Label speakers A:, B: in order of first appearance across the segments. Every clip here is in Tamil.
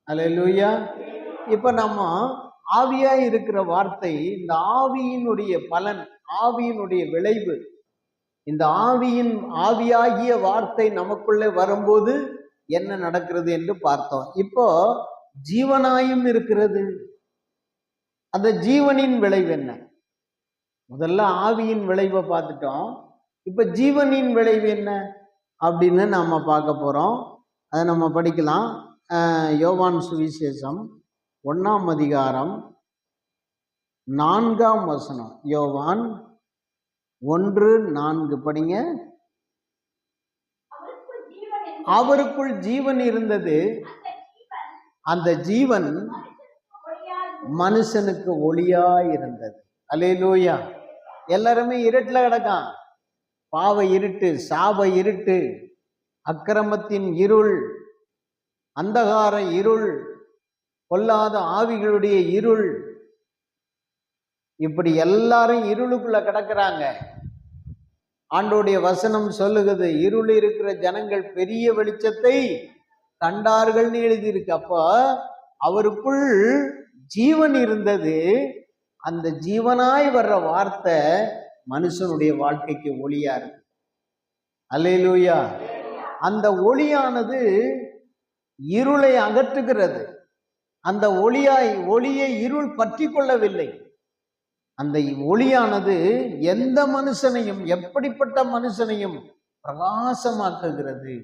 A: அல்லேலூயா. இப்ப நம்ம ஆவியாய் இருக்கிற வார்த்தை, இந்த ஆவியினுடைய பலன், ஆவியினுடைய விளைவு, இந்த ஆவியாகிய வார்த்தை நமக்குள்ளே வரும்போது என்ன நடக்கிறது என்று பார்த்தோம். இப்போ ஜீவனாயும் இருக்கிறது. அந்த ஜீவனின் விளைவு என்ன? முதல்ல ஆவியின் விளைவை பார்த்துட்டோம். இப்ப ஜீவனின் விளைவு என்ன அப்படின்னு நாம பார்க்க போறோம். அதை நம்ம படிக்கலாம். யோவான் சுவிசேஷம் 1ஆம் அதிகாரம் 4ஆம் வசனம். யோவான் 1:4 படிங்க. அவருக்குள் ஜீவன் இருந்தது, அந்த ஜீவன் மனுஷனுக்கு ஒளியா இருந்தது. அல்லேலூயா. எல்லாருமே இருட்டுல கிடக்கான். பாவ இருட்டு, சாப இருட்டு, அக்கிரமத்தின் இருள், அந்தகார இருள், கொல்லாத ஆவிகளுடைய இருள், இப்படி எல்லாரும் இருளுக்குள்ள கிடக்கிறாங்க. ஆண்டோடைய வசனம் சொல்லுகிறது, இருள் இருக்கிற ஜனங்கள் பெரிய வெளிச்சத்தை கண்டார்கள்னு எழுதியிருக்கு. அப்போ அவருக்குள் ஜீவன் இருந்தது, அந்த ஜீவனாய் வர்ற வார்த்தை மனுஷனுடைய வாழ்க்கைக்கு ஒளியா இருக்கு. அல்லேலூயா. அந்த ஒளியானது இருளை அகற்றுகிறது. அந்த ஒளியை இருள் பற்றி கொள்ளவில்லை. அந்த ஒளியானது எந்த மனுஷனையும், எப்படிப்பட்ட மனுஷனையும் பிரகாசமாக்குகிறது.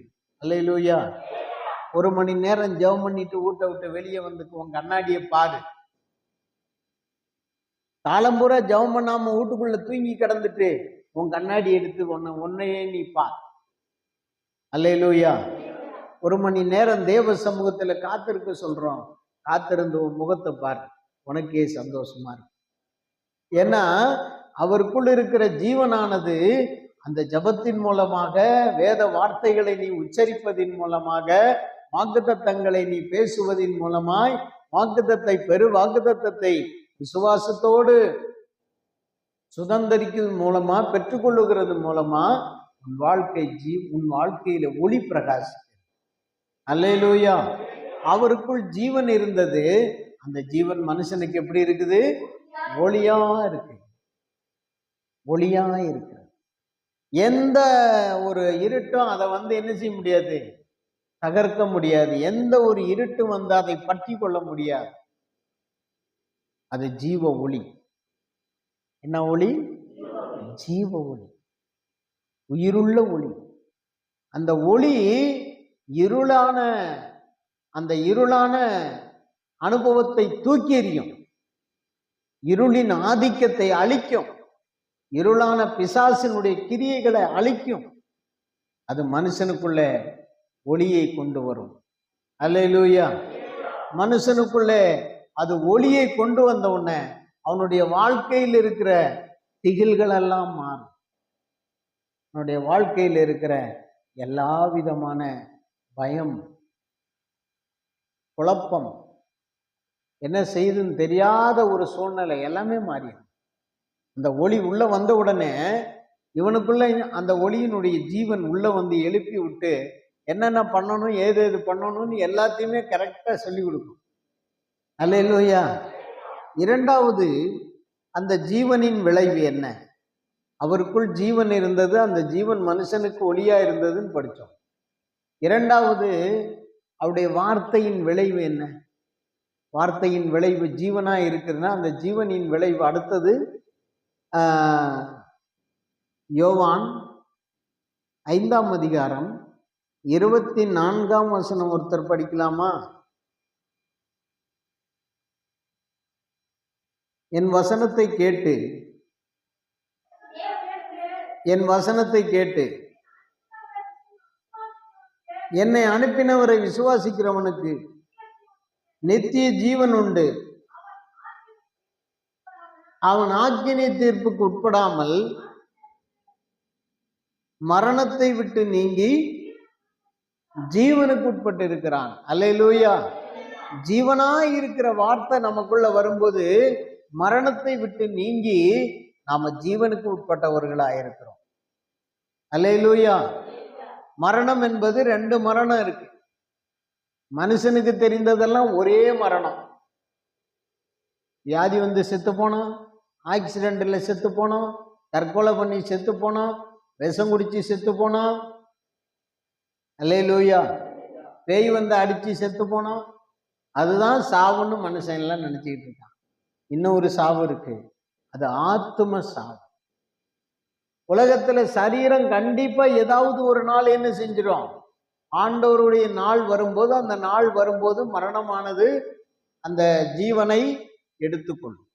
A: அல்லேலூயா. 1 மணி நேரம் ஜெபம் பண்ணிட்டு வீட்டை விட்டு வெளியே வந்து உன் கண்ணாடியை பாரு. காலம்பூரா ஜெபம் பண்ணாம வீட்டுக்குள்ள தூங்கி கிடந்துட்டு உன் கண்ணாடி எடுத்து உன்னையே நீ பார். அல்லேலூயா. 1 மணி நேரம் தேவ சமூகத்துல காத்திருக்க சொல்றோம். காத்திருந்து உன் முகத்தை பார், உனக்கே சந்தோஷமா இருக்கு. ஏன்னா அவருக்குள் இருக்கிற ஜீவனானது அந்த ஜபத்தின் மூலமாக, வேத வார்த்தைகளை நீ உச்சரிப்பதின் மூலமாக, வாக்குத்தத்தங்களை நீ பேசுவதின் மூலமாய், வாக்குத்தத்தை விசுவாசத்தோடு சுதந்திரிக்கிறது மூலமா, பெற்றுக்கொள்ளுகிறது மூலமா உன் வாழ்க்கையில ஒளி பிரகாசிக்கிறது. அல்லேலூயா. அவருக்குள் ஜீவன் இருந்தது, அந்த ஜீவன் மனுஷனுக்கு எப்படி இருக்குது? ஒளியா இருக்கு. ஒளியா இருக்கு. எந்த ஒரு இருட்டும் அதை என்ன செய்ய முடியாது? தகர்க்க முடியாது. எந்த ஒரு இருட்டும் அதை பற்றி கொள்ள முடியாது. அது ஜீவ ஒளி. என்ன ஒளி? ஜீவ ஒளி, உயிருள்ள ஒளி. அந்த ஒளி இருளான அனுபவத்தை தூக்கி எறியும், இருளின் ஆதிக்கத்தை அழிக்கும், இருளான பிசாசினுடைய கிரியைகளை அழிக்கும். அது மனுஷனுக்குள்ள ஒளியை கொண்டு வரும். அல்லேலூயா. மனுஷனுக்குள்ளே அது ஒளியை கொண்டு வந்த உடனே அவனுடைய வாழ்க்கையில் இருக்கிற திகில்கள் எல்லாம் மாறும். அவனுடைய வாழ்க்கையில் இருக்கிற எல்லா விதமான பயம், குழப்பம், என்ன செய்துன்னு தெரியாத ஒரு சூழ்நிலை எல்லாமே மாறிடும். அந்த ஒளி உள்ள வந்த உடனே இவனுக்குள்ள அந்த ஒளியினுடைய ஜீவன் உள்ள எழுப்பி விட்டு என்னென்ன பண்ணணும், ஏது பண்ணணும்னு எல்லாத்தையுமே கரெக்டா சொல்லி கொடுக்கும். அல்லேலூயா. இரண்டாவது, அந்த ஜீவனின் விளைவு என்ன? அவருக்குள் ஜீவன் இருந்தது, அந்த ஜீவன் மனுஷனுக்கு ஒளியா இருந்ததுன்னு படித்தோம். இரண்டாவது, அவருடைய வார்த்தையின் விளைவு என்ன? வார்த்தையின் விளைவு ஜீவனா இருக்குதுன்னா அந்த ஜீவனின் விளைவு அடுத்தது யோவான் 5ஆம் அதிகாரம் 24ஆம் வசனம் ஒருத்தர் படிக்கலாமா? என் வசனத்தை கேட்டு என்னை அனுப்பினவரை விசுவாசிக்கிறவனுக்கு நித்திய ஜீவன் உண்டு, அவன் ஆக்கினை தீர்ப்புக்கு உட்படாமல் மரணத்தை விட்டு நீங்கி ஜீவனுக்கு உட்பட்டு இருக்கிறான். அல்லேலூயா. ஜீவனாய் இருக்கிற வார்த்தை நமக்குள்ள வரும்போது மரணத்தை விட்டு நீங்கி நாம ஜீவனுக்கு உட்பட்டவர்களாக இருக்கிறோம். அல்லேலூயா. மரணம் என்பது 2 மரணம் இருக்கு. மனுஷனுக்கு தெரிந்ததெல்லாம் ஒரே மரணம். வியாதி வந்து செத்து போனோம், ஆக்சிடென்ட்ல செத்து போனோம், தற்கொலை பண்ணி செத்து போனோம், விஷம் குடிச்சு செத்து போனோம், அல்லேலூயா, பேய் வந்து அடிச்சு செத்து போனோம். அதுதான் சாவுன்னு மனுஷன் எல்லாம் நினைச்சுக்கிட்டு இருக்கான். இன்னும் ஒரு சாவு இருக்கு, அது ஆத்தும சாவு. உலகத்துல சரீரம் கண்டிப்பா ஏதாவது ஒரு நாள் என்ன செஞ்சிடும், ஆண்டவருடைய நாள் வரும்போது, அந்த நாள் வரும்போது மரணமானது அந்த ஜீவனை எடுத்துக்கொள்ளும்,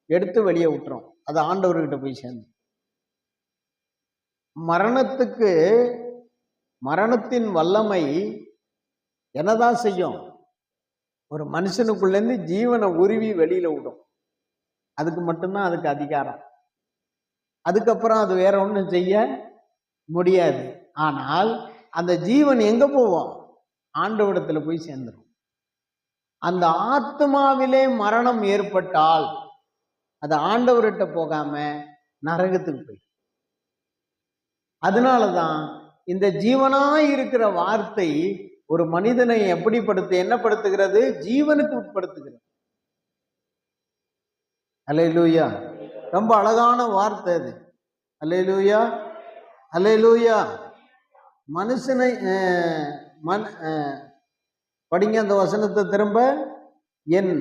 A: எடுத்து வெளியே விட்டுரும். அது ஆண்டவர்கிட்ட போய் சேர்ந்து. மரணத்துக்கு, மரணத்தின் வல்லமை என்னதான் செய்யும், ஒரு மனுஷனுக்குள்ள இருந்து ஜீவனை உருவி வெளியில விடும். அதுக்கு மட்டும்தான் அதுக்கு அதிகாரம். அதுக்கப்புறம் அது வேற ஒன்றும் செய்ய முடியாது. ஆனால் அந்த ஜீவன் எங்க போவோம், ஆண்டவரிடத்துல போய் சேர்ந்துடும். அந்த ஆத்மாவிலே மரணம் ஏற்பட்டால் அது ஆண்டவர்கிட்ட போகாம நரகத்துக்கு போய். அதனாலதான் இந்த ஜீவனாய் இருக்கிற வார்த்தை ஒரு மனிதனை எப்படி என்ன படுத்துகிறது, ஜீவனுக்கு உட்படுத்துகிறது. அல்லேலூயா, ரொம்ப அழகான வார்த்தை அது. அல்லேலூயா, அல்லேலூயா. மனுஷனை படிங்க அந்த வசனத்தை திரும்ப. என்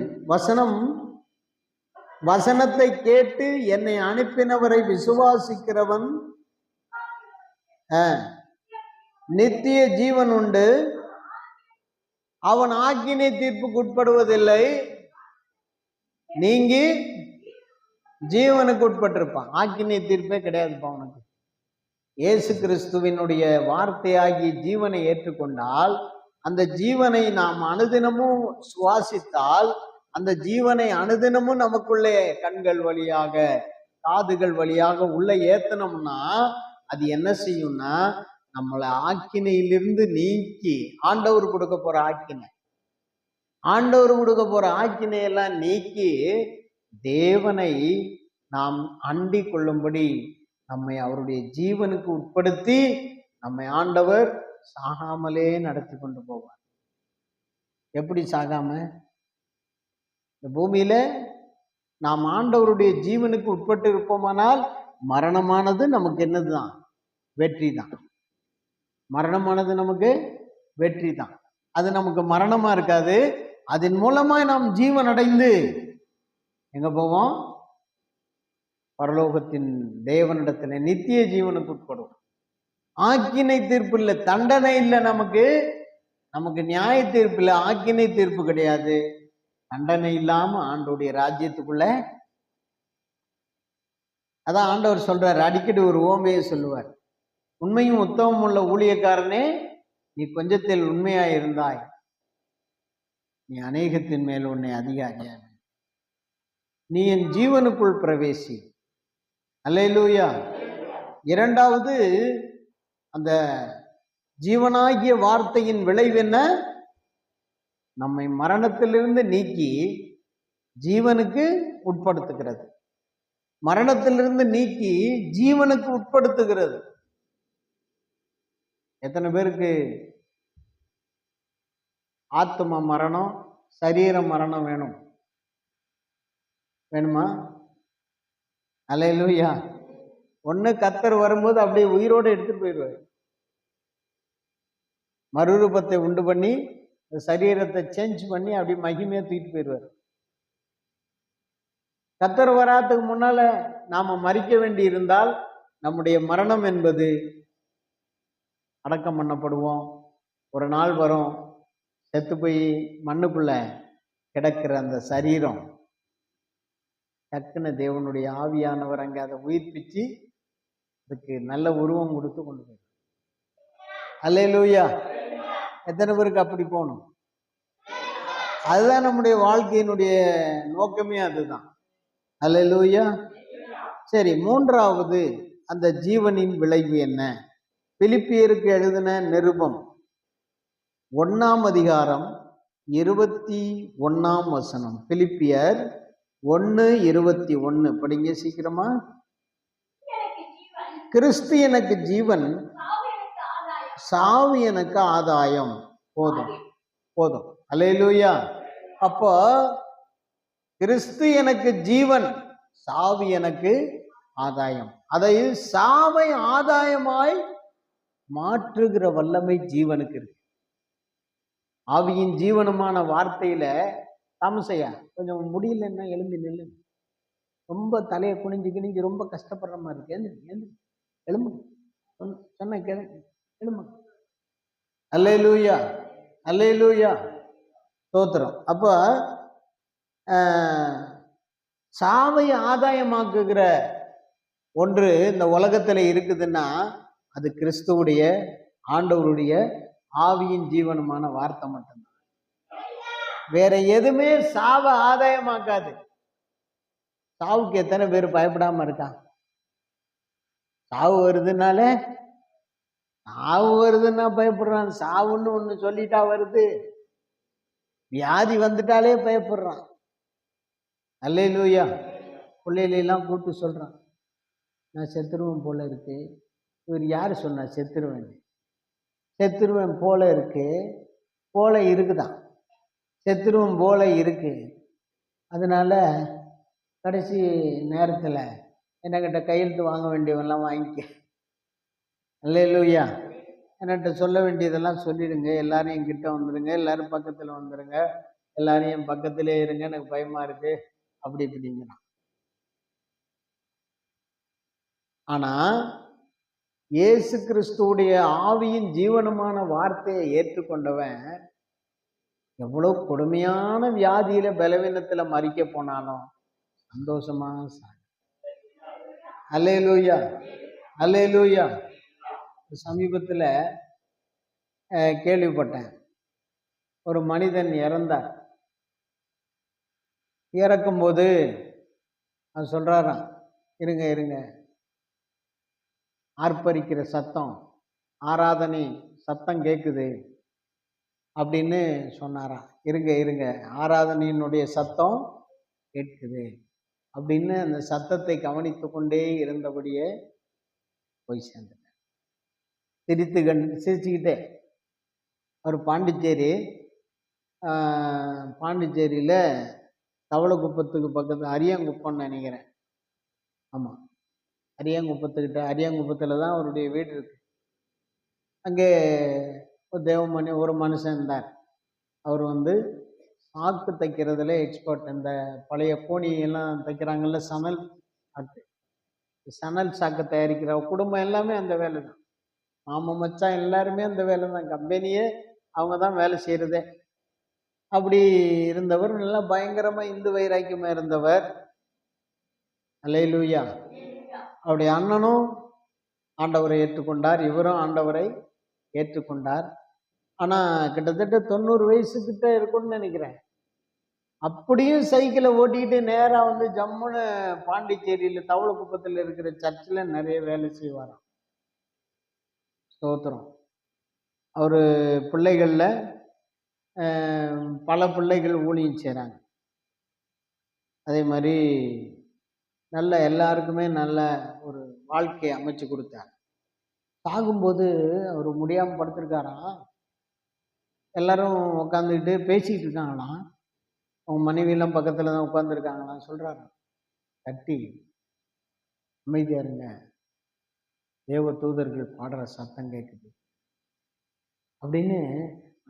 A: வசனத்தை கேட்டு என்னை அனுப்பினவரை விசுவாசிக்கிறவன் நித்திய ஜீவன் உண்டு, அவன் ஆக்கினை தீர்ப்புக்கு உட்படுவதில்லை, நீங்கி ஜீவனுக்கு உட்பட்டிருப்பான். ஆக்கினை தீர்ப்பே கிடையாதுப்பா அவனுக்கு. இயேசு கிறிஸ்துவினுடைய வார்த்தையாகி ஜீவனை ஏற்றுக்கொண்டால், அந்த ஜீவனை நாம் அனுதினமும் சுவாசித்தால், அந்த ஜீவனை அனுதினமும் நமக்குள்ளே கண்கள் வழியாக, காதுகள் வழியாக உள்ள ஏத்தனம்னா அது என்ன செய்யும்னா, நம்மளை ஆக்கினையிலிருந்து நீக்கி, ஆண்டவர் கொடுக்க போற ஆக்கினை, ஆண்டவர் கொடுக்க போற ஆக்கினையெல்லாம் நீக்கி தேவனை நாம் அண்டிக் கொள்ளும்படி நம்மை அவருடைய ஜீவனுக்கு உட்படுத்தி நம்மை ஆண்டவர் சாகாமலே நடத்தி கொண்டு போவார். எப்படி சாகாம? இந்த பூமியில நாம் ஆண்டவருடைய ஜீவனுக்கு உட்பட்டு இருப்போமானால் மரணமானது நமக்கு என்னதுதான், வெற்றி தான். மரணமானது நமக்கு வெற்றி தான். அது நமக்கு மரணமா இருக்காது. அதன் மூலமா நாம் ஜீவன் அடைந்து எங்க போவோம், பரலோகத்தின் தேவனிடத்துல நித்திய ஜீவனுக்கு உட்படும். ஆக்கினை தீர்ப்பு இல்லை, தண்டனை இல்லை, நமக்கு நியாய தீர்ப்பு இல்லை, ஆக்கினை தீர்ப்பு கிடையாது. தண்டனை இல்லாம ஆண்டோடைய ராஜ்யத்துக்குள்ள. அதான் ஆண்டவர் சொல்றார், அடிக்கடி ஒரு ஓமையை சொல்லுவார். உண்மையும் உத்தமம் உள்ள ஊழியக்காரனே, நீ கொஞ்சத்தில் உண்மையா இருந்தாய், நீ அநேகத்தின் மேல் உன்னை அதிகாரியாக, நீ என் ஜீவனுக்குள் பிரவேசி. அல்லேலூயா. இரண்டாவது, அந்த ஜீவனாகிய வார்த்தையின் விளைவு என்ன, நம்மை மரணத்திலிருந்து நீக்கி ஜீவனுக்கு உட்படுத்துகிறது. மரணத்திலிருந்து நீக்கி ஜீவனுக்கு உட்படுத்துகிறது. எத்தனை பேருக்கு ஆத்ம மரணம், சரீர மரணம் வேணுமா? அல்லேலூயா. ஒண்ணு கர்த்தர் வரும்போது அப்படியே உயிரோடு எடுத்துட்டு போயிடுவார். மறுரூபத்தை உண்டு பண்ணி சரீரத்தை சேஞ்ச் பண்ணி அப்படி மகிமையா தூக்கிட்டு போயிடுவார். கர்த்தர் வராதுக்கு முன்னால நாம மரிக்க வேண்டி இருந்தால் நம்முடைய மரணம் என்பது அடக்கம் பண்ணப்படுவோம். ஒரு நாள் வரும், செத்து போய் மண்ணுக்குள்ள கிடக்கிற அந்த சரீரம் டக்குன்னு தேவனுடைய ஆவியானவர் அங்கே அதை உயிர்ப்பிச்சு அதுக்கு நல்ல உருவம் கொடுத்து கொண்டு போய். அல்லேலூயா. எத்தனை பேருக்கு அப்படி போகணும்? அதுதான் நம்முடைய வாழ்க்கையினுடைய நோக்கமே, அதுதான். அல்லேலூயா. சரி, மூன்றாவது அந்த ஜீவனின் விளைவு என்ன? பிலிப்பியருக்கு எழுதின நிருபம் 1ஆம் அதிகாரம் 21ஆம் வசனம். பிலிப்பியர் 1:21 படிங்க சீக்கிரமா. கிறிஸ்து எனக்கு ஜீவன், சாவு எனக்கு ஆதாயம். போதும். போதும். அல்லேலூயா. அப்போ கிறிஸ்து எனக்கு ஜீவன், சாவு எனக்கு ஆதாயம். அதை சாவை ஆதாயமாய் மாற்றுகிற வல்லமை ஜீவனுக்கு இருக்கு. ஆவியின் ஜீவனமான வார்த்தையில தாமசையா கொஞ்சம் முடியலன்னா எழும்பி நில்லு. ரொம்ப தலையை குனிஞ்சு ரொம்ப கஷ்டப்படுற மாதிரி இருக்கு. எழும்பு, சொன்ன எழும்பு. அல்லேலூயா, அல்லேலூயா, ஸ்தோத்திரம். அப்போ சாவை ஆதாயமாக்குகிற ஒன்று இந்த உலகத்துல இருக்குதுன்னா அது கிறிஸ்துவுடைய ஆண்டவருடைய ஆவியின் ஜீவனமான வார்த்தை மட்டும்தான். வேற எதுவுமே சாவை ஆதாயமாக்காது. சாவுக்கு எத்தனை பேர் பயப்படாம இருக்கான்? சாவு வருதுன்னா பயப்படுறான். சாவுன்னு ஒண்ணு சொல்லிட்டா வருது. வியாதி வந்துட்டாலே பயப்படுறான். அல்லேலூயா. பிள்ளைகளெல்லாம் கூப்பிட்டு சொல்றான், நான் செத்துருவேன் போல இருக்கு. இவர் யாரு சொன்னா செத்துருவேன் போல இருக்கு? போல இருக்குதான், செத்துருவேன் போல இருக்கு. அதனால கடைசி நேரத்துல என்கிட்ட கையெழுத்து வாங்க வேண்டியவெல்லாம் வாங்கிக்க. அல்லேலூயா. என்கிட்ட சொல்ல வேண்டியதெல்லாம் சொல்லிடுங்க. எல்லாரும் என்கிட்ட வந்துடுங்க, எல்லாரும் பக்கத்துல வந்துடுங்க, எல்லாரும் என் பக்கத்திலே இருங்க, எனக்கு பயமா இருக்கு அப்படி இப்படிங்கிறான். ஆனா இயேசு கிறிஸ்துவுடைய ஆவியின் ஜீவனமான வார்த்தையை ஏற்றுக்கொண்டவன் எவ்வளவு கொடுமையான வியாதியில பலவீனத்துல மறிக்க போனாலும் சந்தோஷமா அல்லேலூயா, அல்லேலூயா. சமீபத்துல கேள்விப்பட்டேன், ஒரு மனிதன் இறந்தார். இறக்கும்போது அது சொல்றாராம், இருங்க ஆர்ப்பரிக்கிற சத்தம், ஆராதனை சத்தம் கேட்குது அப்படின்னு சொன்னாராம். இருங்க ஆராதனையினுடைய சத்தம் கேட்குது அப்படின்னு அந்த சத்தத்தை கவனித்து கொண்டே இருந்தபடியே போய் சேர்ந்தார். சிரிச்சுக்கிட்டே. ஒரு பாண்டிச்சேரியில தவளக்குப்பத்துக்கு பக்கத்தில் அரியாங்குப்பம்னு நினைக்கிறேன். ஆமாம், அரியாங்குப்பத்துல தான் அவருடைய வீடு இருக்கு. அங்கே ஒரு தேவமணி ஒரு மனுஷன் இருந்தார். அவர் சாக்கு தைக்கிறதுல எக்ஸ்பர்ட். இந்த பழைய கோணியெல்லாம் தைக்கிறாங்கல்ல, சணல் சாக்கு தயாரிக்கிற குடும்பம் எல்லாமே அந்த வேலை தான். மாமன் மச்சான் எல்லாருமே அந்த வேலை தான். கம்பெனியே அவங்க தான் வேலை செய்யறதே. அப்படி இருந்தவர், நல்லா பயங்கரமா இந்து வைராக்கியமா இருந்தவர். அல்லேலூயா. அவருடைய அண்ணனும் ஆண்டவரை ஏற்றுக்கொண்டார், இவரும் ஆண்டவரை ஏற்றுக்கொண்டார். ஆனா கிட்டத்தட்ட 90 வயசுக்கிட்ட இருக்கும்னு நினைக்கிறேன். அப்படியும் சைக்கிளை ஓட்டிக்கிட்டு நேரா ஜம்முன்னு பாண்டிச்சேரியில தவளக்குப்பத்தில் இருக்கிற சர்ச்சில் நிறைய வேலை செய்வாராம். ஸ்தோத்திரம். அவரு பிள்ளைகள்ல பல பிள்ளைகள் ஊழியம் செய்கிறாங்க. அதே மாதிரி நல்ல எல்லாருக்குமே நல்ல ஒரு வாழ்க்கையை அமைச்சு கொடுத்தார். சாகும்போது அவர் முடியாமல் படுத்திருக்காராம். எல்லாரும் உட்காந்துக்கிட்டு பேசிக்கிட்டு இருக்காங்களாம். அவங்க மனைவியெல்லாம் பக்கத்தில் தான் உட்காந்துருக்காங்களாம். சொல்கிறாரு, தட்டி அமைதியா இருங்க, தேவ தூதர்கள் பாடுற சத்தம் கேட்குது அப்படின்னு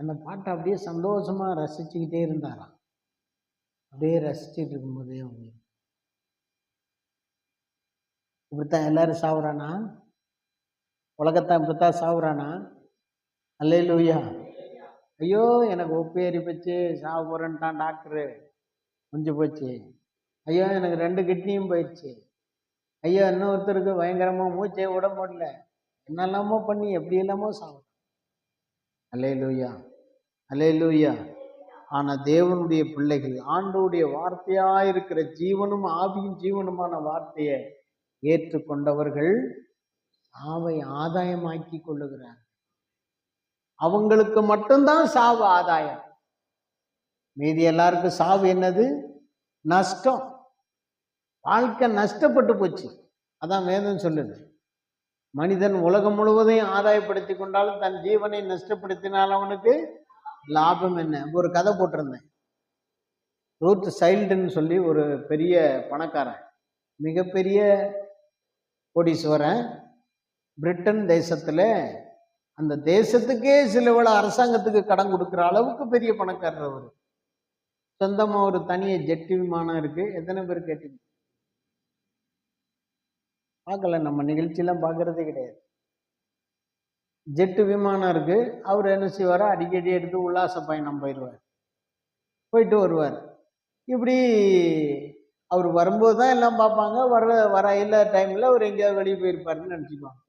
A: அந்த பாட்டை அப்படியே சந்தோஷமா ரசிச்சுக்கிட்டே இருந்தாராம். அப்படியே ரசிச்சுட்டு இருக்கும்போதே அவங்க இப்படித்தான் எல்லாரும் சாவுறானா? உலகத்தான் இப்படித்தான் சாவுறானா? அல்லேலூயா. ஐயோ எனக்கு ஒப்பேறி போச்சு, சாவு போறேன்ட்டான் டாக்டரு, முடிஞ்சு போச்சு. ஐயோ எனக்கு 2 கிட்னியும் போயிடுச்சு. ஐயோ இன்னொருத்தருக்கு பயங்கரமா மூச்சே விட முடியல. என்னெல்லாமோ பண்ணி எப்படி எல்லாமோ சாவு. அல்லேலூயா, அல்லேலூயா. ஆனா தேவனுடைய பிள்ளைகள் ஆண்டவருடைய வார்த்தையாயிருக்கிற ஜீவனும் ஆவியும் ஜீவனுமான வார்த்தையை ஏற்றுக்கொண்டவர்கள் சாவை ஆதாயமாக்கி கொள்ளுகிறார். அவங்களுக்கு மட்டும்தான் சாவு ஆதாயம். மீதி எல்லாருக்கும் சாவு என்னது? நஷ்டம். வாழ்க்கை நஷ்டப்பட்டு போச்சு. அதான் வேதம் சொல்லுது, மனிதன் உலகம் முழுவதையும் ஆதாயப்படுத்தி கொண்டாலும் தன் ஜீவனை நஷ்டப்படுத்தினால் அவனுக்கு லாபம் என்ன? ஒரு கதை போட்டிருந்தேன். ரூத் சைல்டுன்னு சொல்லி ஒரு பெரிய பணக்காரன், மிகப்பெரிய கோடீஸ்வரன், பிரிட்டன் தேசத்துல அந்த தேசத்துக்கே சில வேளை அரசாங்கத்துக்கு கடன் கொடுக்குற அளவுக்கு பெரிய பணக்காரர் அவர். சொந்தமா ஒரு தனிய ஜெட் விமானம் இருக்கு. எத்தனை பேர் கேட்டீங்க? பார்க்கல, நம்ம நிகழ்ச்சியெல்லாம் பார்க்கறதே கிடையாது. ஜெட்டு விமானம் இருக்கு. அவர் என்ன செய்வாரோ அடிக்கடி எடுத்து உல்லாச பயணம் போயிட்டு வருவார். இப்படி அவர் வரும்போது தான் எல்லாம் பார்ப்பாங்க. வர இல்ல டைம்ல அவர் எங்கேயாவது வெளியே போயிருப்பாருன்னு நினச்சிக்குவாங்க.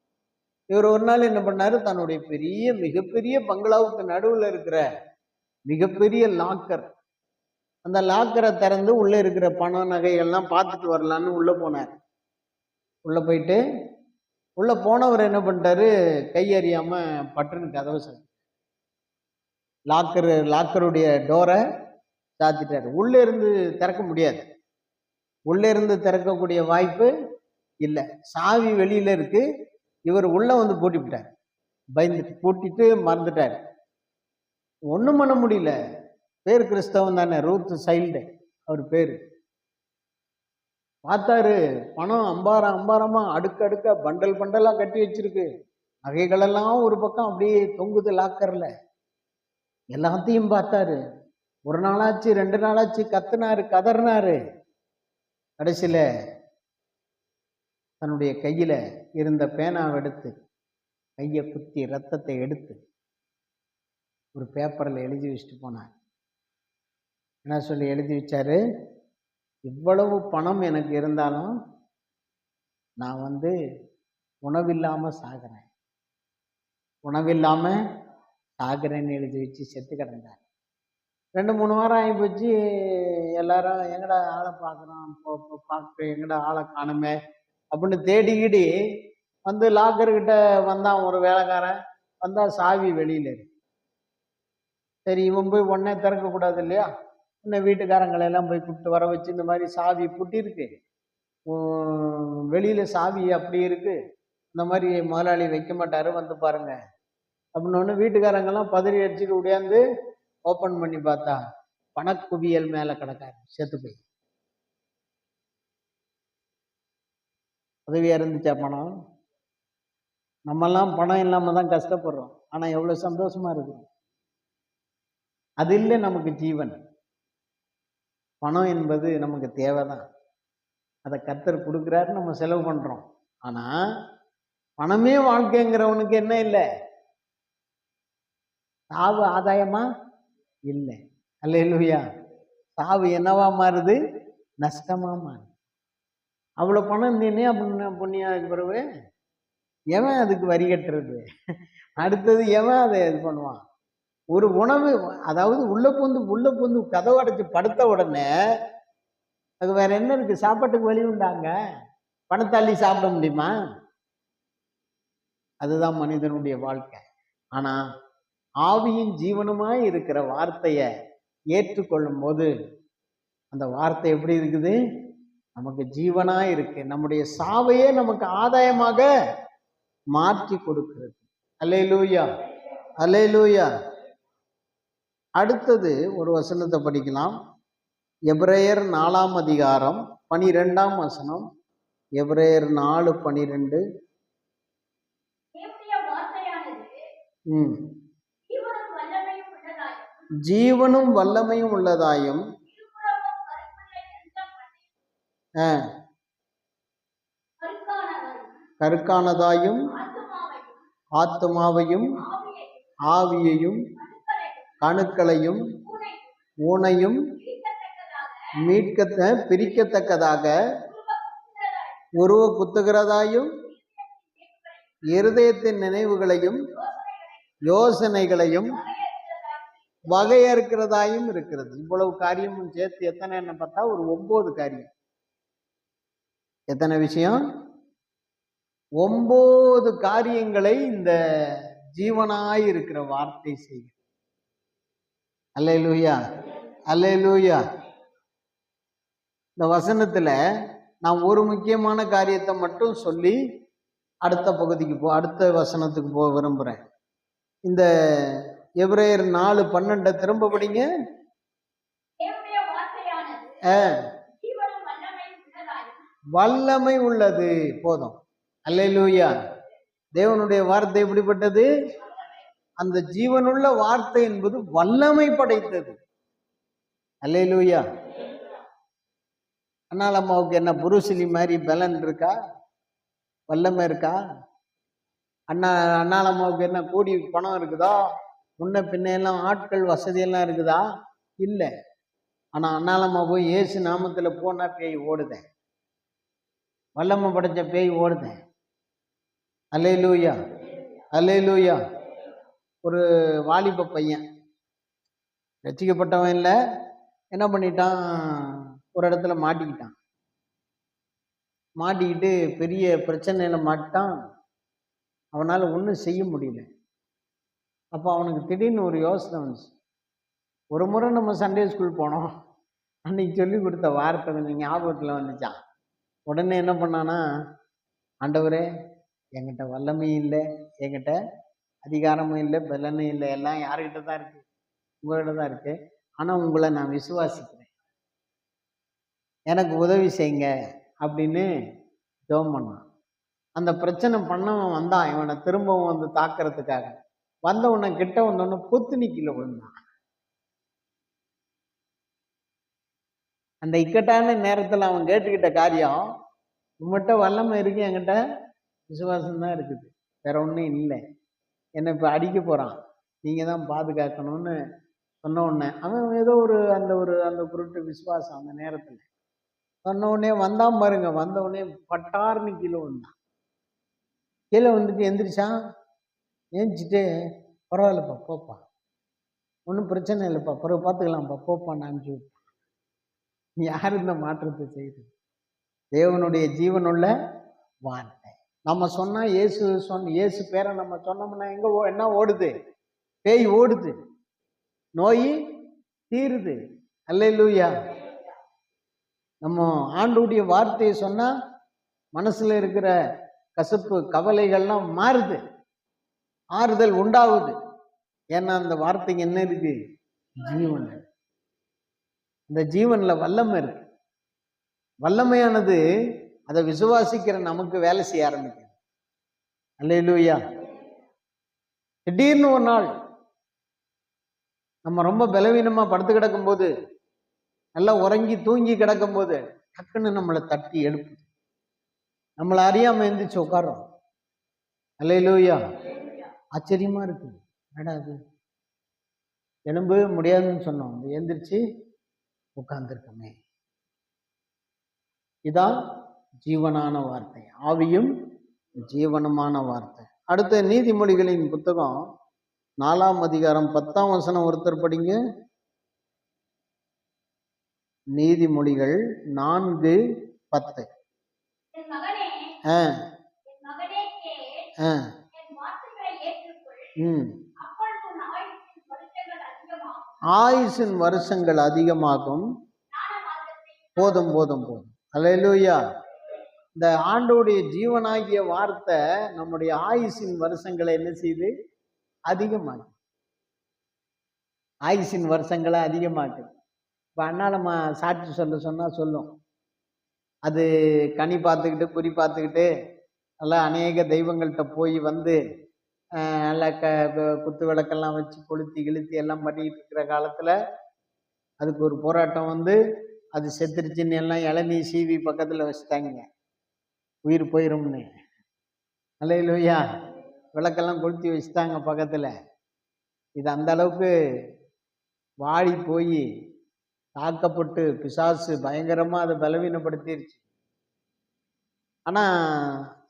A: இவர் ஒரு நாள் என்ன பண்ணாரு, தன்னுடைய மிகப்பெரிய பங்களாவுக்கு நடுவில் இருக்கிற மிகப்பெரிய லாக்கர், அந்த லாக்கரை திறந்து உள்ள இருக்கிற பணம் நகைகள்லாம் பார்த்துட்டு வரலான்னு உள்ள போனார். உள்ள போயிட்டு உள்ள போனவர் என்ன பண்ணிட்டாரு, கையறியாம பட்டுன்னு கதவை லாக்கருடைய டோரை சாத்திட்டாரு. உள்ள இருந்து திறக்க முடியாது. உள்ள இருந்து திறக்கக்கூடிய வாய்ப்பு இல்லை. சாவி வெளியில இருக்கு. இவர் உள்ள வந்து பூட்டிவிட்டார். பயந்துட்டு பூட்டிட்டு மறந்துட்டார். ஒண்ணும் பண்ண முடியல. பேர் கிறிஸ்தவன் தானே, ரூத் சைல்டு அவர் பேரு. பார்த்தாரு, பணம் அம்பாரமா அடுக்கடுக்கா பண்டல் பண்டலா கட்டி வச்சிருக்கு. நகைகளெல்லாம் ஒரு பக்கம் அப்படியே தொங்குது லாக்கர்ல. எல்லாத்தையும் பார்த்தாரு. ஒரு நாளாச்சு 2 நாளாச்சு கத்துனாரு, கதறினாரு. கடைசியில தன்னுடைய கையில இருந்த பேனாவை எடுத்து கையை குத்தி ரத்தத்தை எடுத்து ஒரு பேப்பர்ல எழுதி வச்சுட்டு போனார். என்ன சொல்லி எழுதி வச்சாரு, இவ்வளவு பணம் எனக்கு இருந்தாலும் நான் உணவில்லாம சாகிறேன், சாகிறேன்னு எழுதி வச்சு செத்து கிடந்தார். 2-3 வாரம் ஆகி போச்சு. எல்லாரும் எங்கடா ஆளை பார்க்குறோம், பார்க்க எங்கடா ஆளை காணுமே அப்படின்னு தேடிக்கிடி லாக்கர்கிட்ட வந்தான் ஒரு வேலைக்காரன். வந்தா சாவி வெளியில இருக்கு. சரி, இவன் போய் உடனே திறக்கக்கூடாது இல்லையா? உன்னை வீட்டுக்காரங்களை எல்லாம் போய் கூப்பிட்டு வர வச்சு, இந்த மாதிரி சாவி புட்டிருக்கு, வெளியில சாவி அப்படி இருக்கு, இந்த மாதிரி முதலாளி வைக்க மாட்டாரு, வந்து பாருங்க அப்படின்னு வீட்டுக்காரங்கெல்லாம் பதறி அடிச்சுட்டு உடையாந்து ஓப்பன் பண்ணி பார்த்தா பணக்குவியல் மேல கிடக்காரு, செத்து போய். உதவியா இருந்துச்சா பணம்? நம்மெல்லாம் பணம் இல்லாம தான் கஷ்டப்படுறோம். ஆனா எவ்வளவு சந்தோஷமா இருக்கு. அது இல்லை நமக்கு ஜீவன். பணம் என்பது நமக்கு தேவைதான். அதை கர்த்தர் கொடுக்குறாரு, நம்ம செலவு பண்றோம். ஆனா பணமே வாழ்க்கைங்கிறவனுக்கு என்ன இல்லை? சாவு ஆதாயமா இல்லை. அல்லேலூயா. சாவு என்னவா மாறுது? நஷ்டமா மாறுது. அவ்வளவு பணம் இருந்தேனே அப்படின்னு புண்ணியம் பிறகு எவன் அதுக்கு வரி கட்டுறது? அடுத்தது எவன் அதை இது பண்ணுவான்? ஒரு உணவு, அதாவது உள்ள பூந்து கதவை அடைச்சு படுத்த உடனே அது வேற என்ன இருக்கு? சாப்பாட்டுக்கு வழி உண்டாங்க? பணத்தாளி சாப்பிட முடியுமா? அதுதான் மனிதனுடைய வாழ்க்கை. ஆனா ஆவியின் ஜீவனுமாய் இருக்கிற வார்த்தைய ஏற்றுக்கொள்ளும் போது அந்த வார்த்தை எப்படி இருக்குது? நமக்கு ஜீவனா இருக்கு. நம்முடைய சாவையே நமக்கு ஆதாயமாக மாற்றி கொடுக்கிறது. அல்லேலூயா, அல்லேலூயா. அடுத்தது ஒரு வசனத்தை படிக்கலாம். எபிரேயர் 4ஆம் அதிகாரம் 12ஆம் வசனம். எபிரேயர் 4:12. ஜீவனும் வல்லமையும் உள்ளதாயும் கருக்கானதாயும் ஆத்துமாவையும் ஆவியையும் கணுக்களையும் ஊனையும் பிரிக்கத்தக்கதாக உருவ குத்துகிறதாயும் இருதயத்தின் நினைவுகளையும் யோசனைகளையும் வகையறுக்கிறதாயும் இருக்கிறது. இவ்வளவு காரியமும் சேர்த்து எத்தனை என்ன பார்த்தா ஒரு 9 காரியம். எத்தனை விஷயம்? 9 காரியங்களை இந்த ஜீவனாய் இருக்கிற வார்த்தை செய்யும். அல்லேலூயா, அல்லேலூயா. இந்த வசனத்துல நான் ஒரு முக்கியமான காரியத்தை மட்டும் சொல்லி அடுத்த பகுதிக்கு அடுத்த வசனத்துக்கு போக விரும்புகிறேன். இந்த எபிரேயர் 4:12 திரும்ப படிங்க. வல்லமை உள்ளது. போதும். அல்லேலூயா. தேவனுடைய வார்த்தை எப்படிப்பட்டது? அந்த ஜீவனுள்ள வார்த்தை என்பது வல்லமை படைத்தது. அல்லேலூயா. அண்ணாள் அம்மாவுக்கு என்ன புருசிலி மாதிரி பலன் இருக்கா? வல்லமை இருக்கா? அண்ணாள் அம்மாவுக்கு என்ன கூடி பணம் இருக்குதா? முன்ன பின்ன எல்லாம் ஆட்கள் வசதியெல்லாம் இருக்குதா? இல்லை. ஆனா அண்ணாள் அம்மா போய் இயேசு நாமத்துல போனா பேய் ஓடுதேன். வல்லமை படைச்ச பேய் ஓடுதேன். அல்லேலூயா, அல்லேலூயா. ஒரு வாலிப பையன் ரட்சிக்கப்பட்டவன் இல்லை, என்ன பண்ணிட்டான், ஒரு இடத்துல மாட்டிக்கிட்டான். மாட்டிக்கிட்டு பெரிய பிரச்சனையில மாட்டான். அவனால் ஒன்றும் செய்ய முடியல. அப்போ அவனுக்கு திடீர்னு ஒரு யோசனை வந்துச்சு. ஒரு முறை நம்ம சண்டே ஸ்கூல் போனோம், அன்னைக்கு சொல்லி கொடுத்த வார்த்தை கொஞ்சம் ஞாபகத்தில் வந்துச்சான். உடனே என்ன பண்ணானா, ஆண்டவரே என்கிட்ட வல்லமையும் இல்லை, என்கிட்ட அதிகாரமும் இல்லை, பலனும் இல்லை, எல்லாம் யாருக்கிட்ட தான் இருக்கு? உங்கள்கிட்ட தான் இருக்கு. ஆனால் உங்களை நான் விசுவாசிக்கிறேன், எனக்கு உதவி செய்யுங்க அப்படின்னு ஜெபம் பண்ணான். அந்த பிரச்சனை பண்ணவன் வந்தான் இவனை திரும்பவும் வந்து தாக்கிறதுக்காக. வந்த உடனே கிட்ட வந்தோடனே பொத்துனி கீழே விழுந்தான். அந்த இக்கட்டான நேரத்தில் அவன் கேட்டுக்கிட்ட காரியம், உங்கள்கிட்ட வல்லமை இருக்கு, என்கிட்ட விசுவாசம்தான் இருக்குது, வேற ஒன்றும் இல்லை, என்னை இப்போ அடிக்க போகிறான், நீங்கள் தான் பாதுகாக்கணும்னு சொன்ன உடனே அவன் ஏதோ அந்த பொருட்டு விசுவாசம் அந்த நேரத்தில் சொன்ன உடனே வந்தான் பாருங்க. வந்த உடனே பட்டார்னு கீழே விழுந்தான். கீழே வந்துட்டு எந்திரிச்சான். ஏஞ்சிட்டு பரவாயில்லப்பா போப்பா, ஒன்றும் பிரச்சனை இல்லைப்பா, பிறகு பார்த்துக்கலாம்ப்பா போப்பா நான் அனுப்பிச்சு விட்டான். யார் இந்த மாற்றத்தை செய்யுது? தேவனுடைய ஜீவனுள்ள வார்த்தை. நம்ம சொன்னா இயேசு பேரை நம்ம சொன்னோம்னா என்ன ஓடுது? பேய் ஓடுது, நோய் தீருது. அல்லேலூயா. நம்ம ஆண்டவருடைய வார்த்தையை சொன்னா மனசுல இருக்கிற கசப்பு கவலைகள்லாம் மாறுது, ஆறுதல் உண்டாகுது. ஏன்னா அந்த வார்த்தைக்கு என்ன இருக்கு? ஜீவன். இந்த ஜீவன்ல வல்லமை இருக்கு. வல்லமையானது அதை விசுவாசிக்கிற நமக்கு வேலை செய்ய ஆரம்பிக்குது. அல்லேலூயா. திடீர்னு ஒரு நாள் நம்ம ரொம்ப பலவீனமா படுத்து கிடக்கும் போது, நல்லா உறங்கி தூங்கி கிடக்கும் போது டக்குன்னு நம்மளை தட்டி எழுப்பு, நம்மளை அறியாம எந்திரிச்சு உட்காரோம். அல்லேலூயா. ஆச்சரியமா இருக்கு. என்னடா அது, எலும்பு முடியாதுன்னு சொன்னோம், எந்திரிச்சு உட்கார்ந்துருக்கமே. இதான் ஜீவனான வார்த்தை, ஆவியும் ஜீவனமான வார்த்தை. அடுத்த நீதிமொழிகளின் புத்தகம் 4ஆம் அதிகாரம் 10ஆம் வசனம் ஒருத்தர் படிங்க. நீதிமொழிகள் 4:10. ஆயுசின் வருஷங்கள் அதிகமாகும். போதும் போதும் போதும். அல்லேலூயா. இந்த ஆண்டோடைய ஜீவனாகிய வார்த்தை நம்முடைய ஆயுசின் வருஷங்களை என்ன செய்து? அதிகமாக்கு. ஆயுசின் வருஷங்களை அதிகமாக்கு. இப்போ அண்ணாலம்மா சாட்சி சொன்னா சொல்லும். அது கனி பார்த்துக்கிட்டு குறி பார்த்துக்கிட்டு நல்லா அநேக தெய்வங்கள்கிட்ட போய் வந்து நல்லா குத்து விளக்கெல்லாம் வச்சு கொளுத்தி கிழுத்தி எல்லாம் பண்ணிக்கிட்டு இருக்கிற காலத்தில் அதுக்கு ஒரு போராட்டம் வந்து அது செத்துருச்சுன்னு எல்லாம் இளநீ சீவி பக்கத்தில் வச்சுட்டாங்க, உயிர் போயிரும்னு. அல்லேலூயா. விளக்கெல்லாம் கொளுத்தி வச்சுட்டாங்க பக்கத்தில். இது அந்த அளவுக்கு வாடி போய் தாக்கப்பட்டு பிசாசு பயங்கரமாக அதை பலவீனப்படுத்திருச்சு. ஆனால்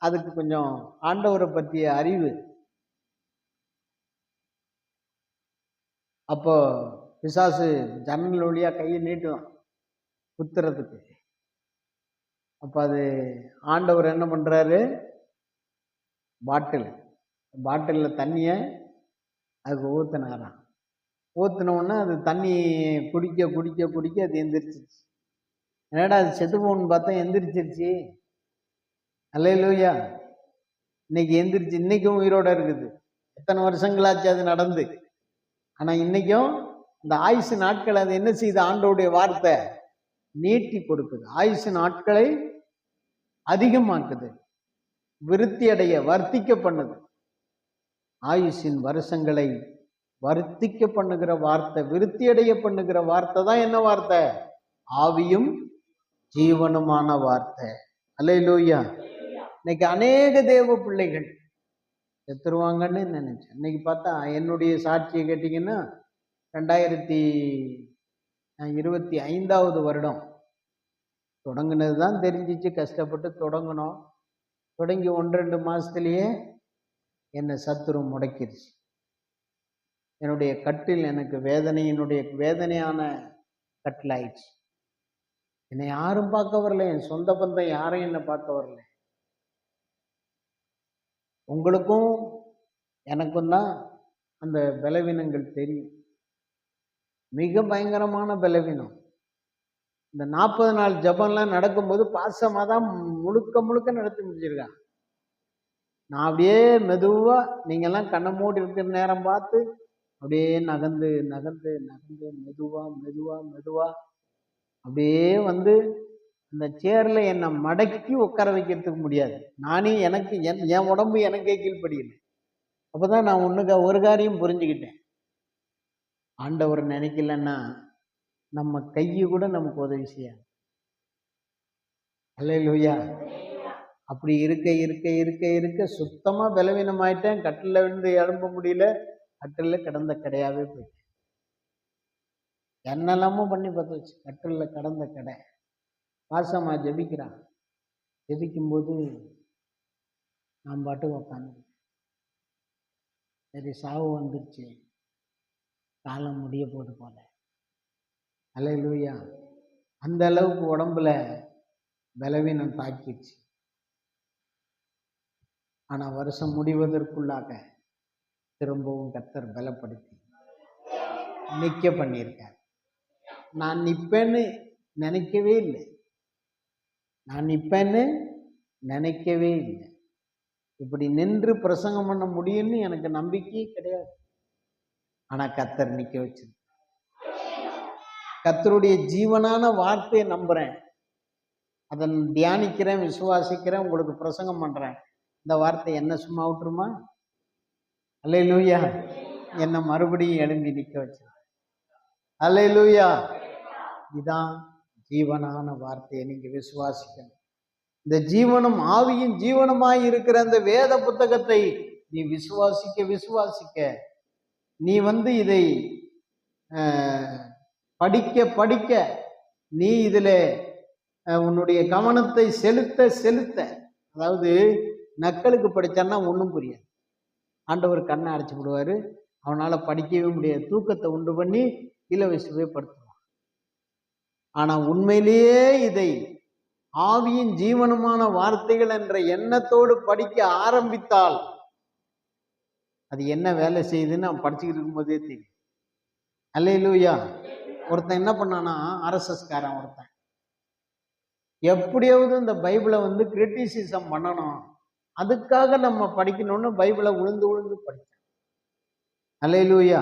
A: அதுக்கு கொஞ்சம் ஆண்டவரை பற்றிய அறிவு. அப்போ பிசாசு ஜன்னல் வழியாக கையை நீட்டுவான் குத்துறதுக்கு. அப்போ அது ஆண்டவர் என்ன பண்ணுறாரு? பாட்டிலில் தண்ணியை அதுக்கு ஊற்றினாராம். ஊற்றினோன்னா அது தண்ணி குடிக்க குடிக்க குடிக்க அது எந்திரிச்சிருச்சு. என்னடா அது செத்து போகணுன்னு பார்த்தா எந்திரிச்சிருச்சு. அல்லேலூயா. இன்னைக்கு எந்திரிச்சு, இன்னைக்கும் உயிரோட இருக்குது. எத்தனை வருஷங்களாச்சு அது நடந்து? ஆனால் இன்னைக்கும் இந்த ஆயுசு நாட்கள் அது என்ன செய்யுது? ஆண்டோடைய வார்த்தை நீட்டி கொடுக்குது, ஆயுசு நாட்களை அதிகமாக்குது, விருத்தி அடைய வர்த்திக்க பண்ணுது. ஆயுசின் வருஷங்களை வர்த்திக்க பண்ணுகிற வார்த்தை, விருத்தி அடைய பண்ணுகிற வார்த்தை தான் என்ன வார்த்தை? ஆவியும் ஜீவனுமான வார்த்தை. அல்லேலூயா. இன்னைக்கு அநேக தேவ பிள்ளைகள் செத்துருவாங்கன்னு நினைச்சேன். இன்னைக்கு பார்த்தா என்னுடைய சாட்சியை கேட்டீங்கன்னா 2025வது வருடம் தொடங்கினது தான் தெரிஞ்சிச்சு. கஷ்டப்பட்டு தொடங்கினோம். தொடங்கி 1-2 மாசத்திலேயே என்னை சத்துரு முடக்கிடுச்சு. என்னுடைய கட்டில் எனக்கு வேதனையான கட்டில் ஆயிடுச்சு. என்னை யாரும் பார்க்க வரல, என் சொந்த பந்தம் யாரும் என்னை பார்க்க வரல. உங்களுக்கும் எனக்கும் தான் அந்த பலவீனங்கள் தெரியும். மிக பயங்கரமான பலவீனம். இந்த 40 நாள் ஜபம்லாம் நடக்கும்போது பாசமாக தான் முழுக்க நடத்தி முடிச்சிருக்காங்க. நான் அப்படியே மெதுவா, நீங்கெல்லாம் கண்ணை மூடி இருக்கிற நேரம் பார்த்து அப்படியே நகர்ந்து மெதுவா அப்படியே வந்து அந்த சேர்ல என்னை மடக்கி உட்கார வைக்கிறதுக்கு முடியாது. நானே எனக்கு என் உடம்பு எனக்கே கீழ்ப்படியலை. அப்போதான் நான் ஒரு காரியம் புரிஞ்சுக்கிட்டேன். ஆண்டவர் நினைக்கலன்னா நம்ம கையை கூட நமக்கு உதவி செய்யாது. அல்லேலூயா. அப்படி இருக்க சுத்தமா பலவீனமாயிட்டேன். கட்டில விழுந்து எழும்ப முடியல. கட்டில கிடந்த கடையாவே போயிட்டேன். என்னெல்லாமோ பண்ணி பார்த்துச்சு. கட்டில கடந்த கடை. பாசமா ஜெபிக்கிறான். ஜெபிக்கும்போது நான் பாட்டுக்கு உட்காந்து, சரி சாவு வந்துருச்சு, காலம் முடிய போது போல. அல்லேலூயா. அந்த அளவுக்கு உடம்புல பலவீனம் தாக்கிடுச்சு. ஆனா வருஷம் முடிவதற்குள்ளாக திரும்பவும் கர்த்தர் பலப்படுத்தி நிற்க பண்ணியிருக்கார். நான் நிற்பேன்னு நினைக்கவே இல்லை. இப்படி நின்று பிரசங்கம் பண்ண முடியும்னு எனக்கு நம்பிக்கையே கிடையாது. ஆனா கர்த்தர் நிற்க வச்சு, கர்த்தருடைய ஜீவனான வார்த்தையை நம்புறேன், அதை தியானிக்கிறேன், விசுவாசிக்கிறேன், உங்களுக்கு பிரசங்கம் பண்றேன். இந்த வார்த்தை என்ன சும்மா விட்டுருமா? அல்லேலூயா. என்னை மறுபடியும் எழும்பி நிற்க வச்சு. அல்லேலூயா. இதான் ஜீவனான வார்த்தையை நீங்க விசுவாசிக்கணும். இந்த ஜீவனும் ஆவியும் ஜீவனமாய் இருக்கிற அந்த வேத புத்தகத்தை நீ விசுவாசிக்க நீ இதை படிக்க நீ இதுல உன்னுடைய கவனத்தை செலுத்த, அதாவது நக்களுக்கு படிச்சான்னா ஒன்றும் புரியாது. ஆண்டவர் கண்ணை அடைச்சி விடுவாரு. அவனால படிக்கவே முடியாது. தூக்கத்தை உண்டு பண்ணி கீழே வச்சுவே படுத்துவான். ஆனா உண்மையிலேயே இதை ஆவியின் ஜீவனமான வார்த்தைகள் என்ற எண்ணத்தோடு படிக்க ஆரம்பித்தால் அது என்ன வேலை செய்யுதுன்னு அவன் படிச்சுக்கிட்டு இருக்கும்போதே தெரியும். அல்லேலூயா. ஒருத்தன் என்ன பண்ணானா, RSS காரன் ஒருத்தன் எப்படியாவது இந்த பைபிளை கிரிட்டிசிசம் பண்ணணும், அதுக்காக நம்ம படிக்கணும்னு பைபிளை உழுந்து படிச்சான். அல்லேலூயா.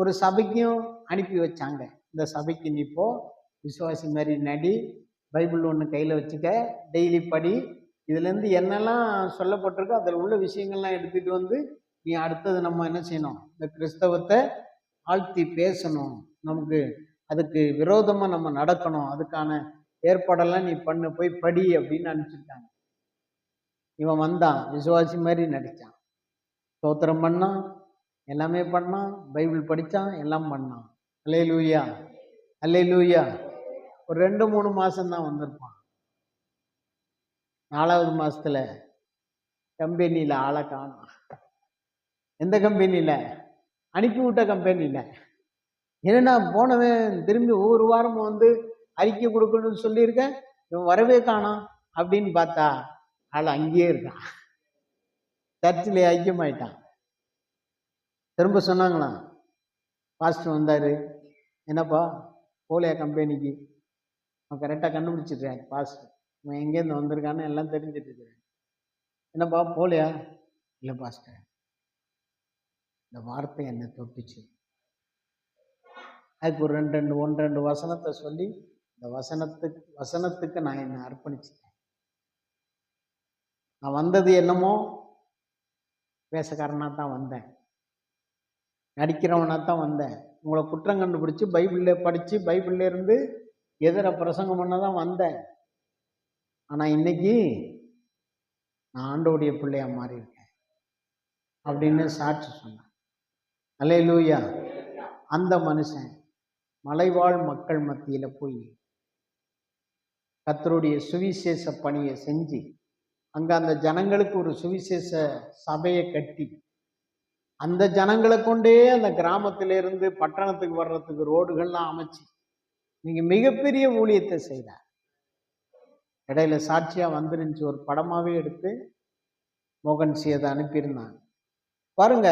A: ஒரு சபைக்கும் அனுப்பி வச்சாங்க. இந்த சபைக்கு நீ போ, விசுவாசி மாதிரி நடி, பைபிள் ஒன்று கையில் வச்சுக்க, டெய்லி படி, இதுலேருந்து என்னெல்லாம் சொல்லப்பட்டிருக்கோ அதில் உள்ள விஷயங்கள்லாம் எடுத்துகிட்டு நீ அடுத்தது நம்ம என்ன செய்யணும், இந்த கிறிஸ்தவத்தை ஆழ்த்தி பேசணும், நமக்கு அதுக்கு விரோதமாக நம்ம நடக்கணும், அதுக்கான ஏற்பாடெல்லாம் நீ போய் படி அப்படின்னு அனுப்பிச்சிருக்காங்க. இவன் வந்தான், விசுவாசி மாதிரி நடித்தான், ஸ்தோத்திரம் பண்ணான், எல்லாமே பண்ணான், பைபிள் படித்தான், எல்லாம் பண்ணான். அல்லேலூயா. அல்லேலூயா. ஒரு 2-3 மாசம்தான் வந்திருப்பான். 4வது மாசத்துல கம்பெனியில ஆளை காணும். எந்த கம்பெனியில? அனுப்பி விட்ட கம்பெனியில. என்னன்னா போனவன் திரும்பி ஒவ்வொரு வாரமும் அறிக்கை கொடுக்கணும்னு சொல்லியிருக்கேன், இவன் வரவே காணோம் அப்படின்னு பார்த்தா ஆள் அங்கேயே இருக்கான். சர்ச்சில் ஐக்கியமாயிட்டான். திரும்ப சொன்னாங்களாம், பாஸ்டர் வந்தாரு, என்னப்பா போலையா கம்பெனிக்கு? அவன் கரெக்டாக கண்டுபிடிச்சிடுறேன் பாஸ்டர், இவன் எங்கேருந்து வந்திருக்கான்னு எல்லாம் தெரிஞ்சுட்டு இருக்கிறேன். என்னப்பா போலையா? இல்லை பாஸ்டர், இந்த வார்த்தை என்னை தொட்டுச்சு, அதுக்கு ஒரு ஒன்று ரெண்டு வசனத்தை சொல்லி இந்த வசனத்துக்கு நான் என்னை அர்ப்பணிச்சிட்டேன். நான் வந்தது என்னமோ பேசக்காரனா தான் வந்தேன், நடிக்கிறவனா தான் வந்தேன், உங்களை குற்றம் கண்டுபிடிச்சு பைபிள்ல படிச்சு பைபிள்ல இருந்து எதிர பிரசங்கம் பண்ண தான் வந்தேன். ஆனா இன்னைக்கு நான் ஆண்டவருடைய பிள்ளையா மாறி இருக்கேன் அப்படின்னு சாட்சி சொன்னேன். அல்லேலூயா. அந்த மனுஷன் மலைவாழ் மக்கள் மத்தியில போய் கர்த்தருடைய சுவிசேஷ பணியை செஞ்சு அங்க அந்த ஜனங்களுக்கு ஒரு சுவிசேஷ சபையை கட்டி அந்த ஜனங்களை கொண்டே அந்த கிராமத்திலிருந்து பட்டணத்துக்கு வர்றதுக்கு ரோடுகள்லாம் அமைச்சு நீங்க மிகப்பெரிய ஊழியத்தை செய்தார். இடையில சாட்சியா வந்துருந்துச்சு, ஒரு படமாவே எடுத்து மோகன் சி அதை அனுப்பியிருந்தாங்க. பாருங்க,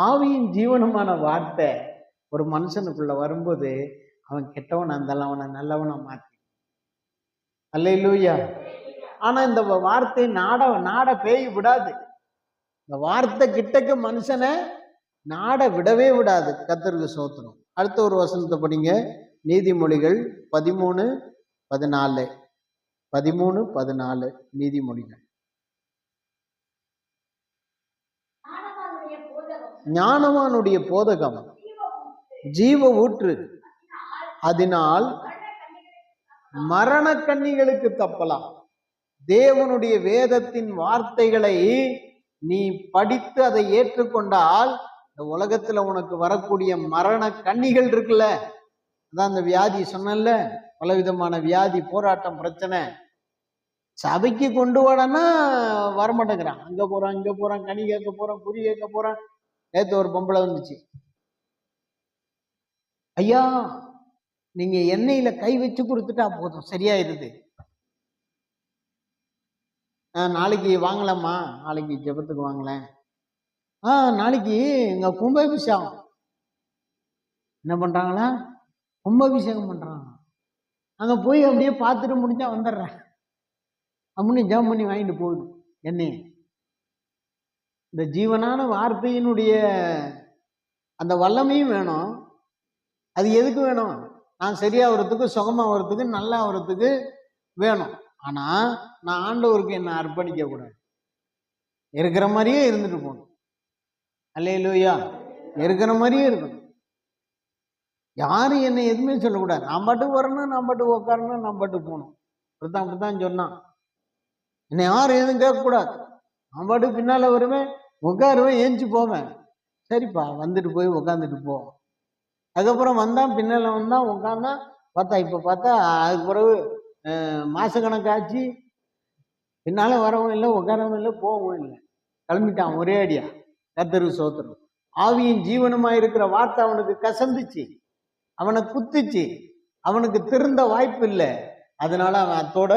A: ஆவியின் ஜீவனமான வார்த்தை ஒரு மனுஷனுக்குள்ள வரும்போது அவன் கெட்டவனா இருந்தாலும் அவனை நல்லவனா மாற்றி. அல்லேலூயா. ஆனா இந்த வார்த்தை நாட பேய் விடாது. இந்த வார்த்தை கிட்டக்க மனுஷனை நாட விடவே விடாது. கர்த்தருக்கு ஸ்தோத்திரம். அடுத்த ஒரு வசனத்தை படிங்க. நீதிமொழிகள் 13:14 நீதிமொழிகள். ஞானவானுடைய போதகம் ஜீவ ஊற்று, அதனால் மரண கண்ணிகளுக்கு தப்பலாம். தேவனுடைய வேதத்தின் வார்த்தைகளை நீ படித்து அதை ஏற்றுக்கொண்டால் இந்த உலகத்துல உனக்கு வரக்கூடிய மரண கண்ணிகள் இருக்குல்ல, அதான் அந்த வியாதி சொன்னல, பலவிதமான வியாதி, போராட்டம், பிரச்சனை, சபைக்கு கொண்டு வரனா வரமாட்டேங்கிறான். அங்க போறான், இங்க போறான், கனி கேட்க போறான், குறி கேட்க போறான். நேற்று ஒரு பொம்பளை வந்துச்சு, ஐயா நீங்க எண்ணெயில கை வச்சு கொடுத்துட்டா போதும் சரியாயிருது. நாளைக்கு வாங்கலாமா? நாளைக்கு ஜெபத்துக்கு வாங்கலேன். நாளைக்கு இங்க கும்பாபிஷேகம். என்ன பண்றாங்களா? கும்பாபிஷேகம் பண்றாங்க. அங்க போய் அப்படியே பார்த்துட்டு முடிஞ்சா வந்துடுறேன் அப்படின்னு ஜெபம் பண்ணி வாங்கிட்டு போகுது என்னைய. இந்த ஜீவனான வார்த்தையினுடைய அந்த வல்லமையும் வேணும். அது எதுக்கு வேணும்? நான் சரியாகிறதுக்கு, சுகமாகிறதுக்கு, நல்லா ஆகிறதுக்கு வேணும். ஆனா நான் ஆண்டவருக்கு என்ன அர்ப்பணிக்க கூடாது. இருக்கிற மாதிரியே இருந்துட்டு போகணும். அல்லேலூயா. இருக்கிற மாதிரியே இருக்கணும். யாரும் என்னை எதுவுமே சொல்லக்கூடாது. நான் பாட்டுக்கு வரணும், நான் பாட்டுக்கு உட்காரணும், நான் பாட்டுக்கு போகணும். அப்படித்தான் சொன்னான். என்னை யாரும் எதுவும் கேட்கக்கூடாது. நான் பாட்டுக்கு பின்னால வருவேன், உட்காருவேன், ஏஞ்சி போவேன். சரிப்பா வந்துட்டு போய் உட்காந்துட்டு போ. அதுக்கப்புறம் வந்தான், பின்னால வந்தான், உட்காந்தான். பார்த்தா இப்ப பார்த்தா அதுக்கு பிறகு மாசக்கணக்காச்சு, பின்னால வரவும் இல்லை, உட்காரவும் இல்லை, போகவும் இல்லை, கிளம்பிட்டான் ஒரே அடியா. கர்த்தருக்கு ஸ்தோத்திரம். ஆவியின் ஜீவனமா இருக்கிற வார்த்தை அவனுக்கு கசந்துச்சு, அவனை குத்துச்சு, அவனுக்கு திருந்த வாய்ப்பு இல்லை. அதனால அவன் அத்தோட